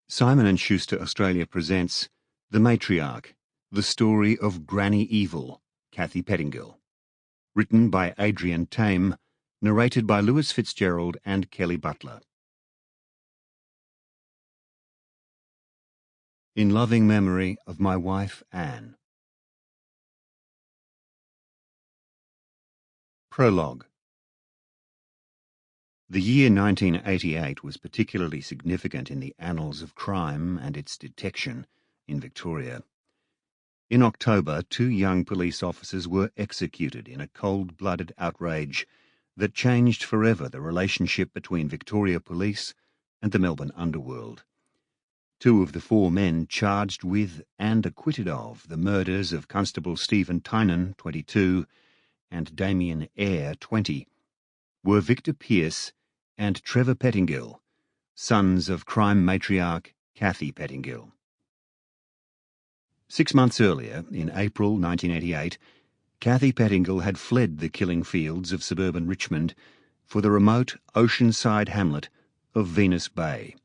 Simon & Schuster Australia presents The Matriarch, the story of Granny Evil, Kathy Pettingill. Written by Adrian Tame, narrated by Lewis Fitz-Gerald and Kelly Butler. In loving memory of my wife Anne. Prologue. The year 1988 was particularly significant in the annals of crime and its detection in Victoria. In October, 2 young police officers were executed in a cold-blooded outrage that changed forever the relationship between Victoria Police and the Melbourne underworld. 2 of the 4 men charged with and acquitted of the murders of Constable Stephen Tynan, 22, and Damien Eyre, 20, were Victor Pearce and Trevor Pettingill, sons of crime matriarch Kathy Pettingill. 6 months earlier, in April 1988, Kathy Pettingill had fled the killing fields of suburban Richmond for the remote oceanside hamlet of Venus Bay.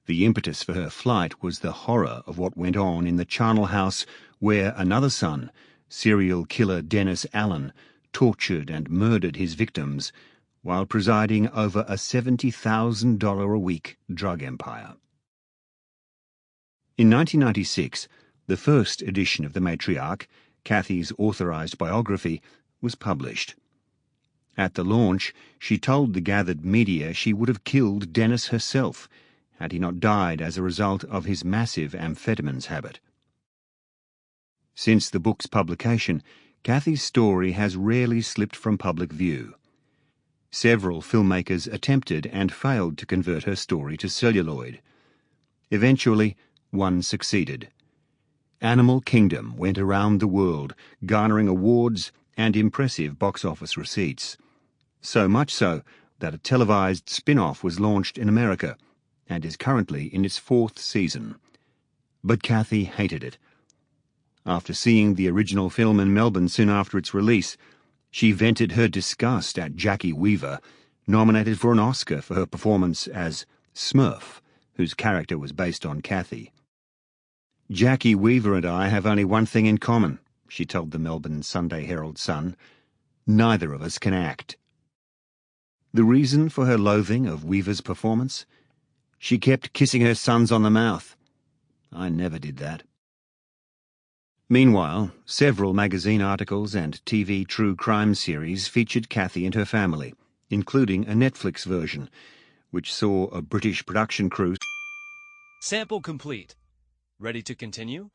The impetus for her flight was the horror of what went on in the charnel house where another son, serial killer Dennis Allen, tortured and murdered his victims while presiding over a $70,000 a week drug empire. In 1996, the first edition of The Matriarch, Kathy's authorised biography, was published. At the launch, she told the gathered media she would have killed Dennis herself had he not died as a result of his massive amphetamines habit. Since the book's publication, Kathy's story has rarely slipped from public view. Several filmmakers attempted and failed to convert her story to celluloid. Eventually, one succeeded. Animal Kingdom went around the world, garnering awards and impressive box office receipts. So much so that a televised spin-off was launched in America and is currently in its 4th season. But Kathy hated it. After seeing the original film in Melbourne soon after its release, she vented her disgust at Jackie Weaver, nominated for an Oscar for her performance as Smurf, whose character was based on Kathy. "Jackie Weaver and I have only one thing in common," she told the Melbourne Sunday Herald-Sun. "Neither of us can act." The reason for her loathing of Weaver's performance? She kept kissing her sons on the mouth. I never did that. Meanwhile, several magazine articles and TV true crime series featured Kathy and her family, including a Netflix version, which saw a British production crew. Sample complete. Ready to continue?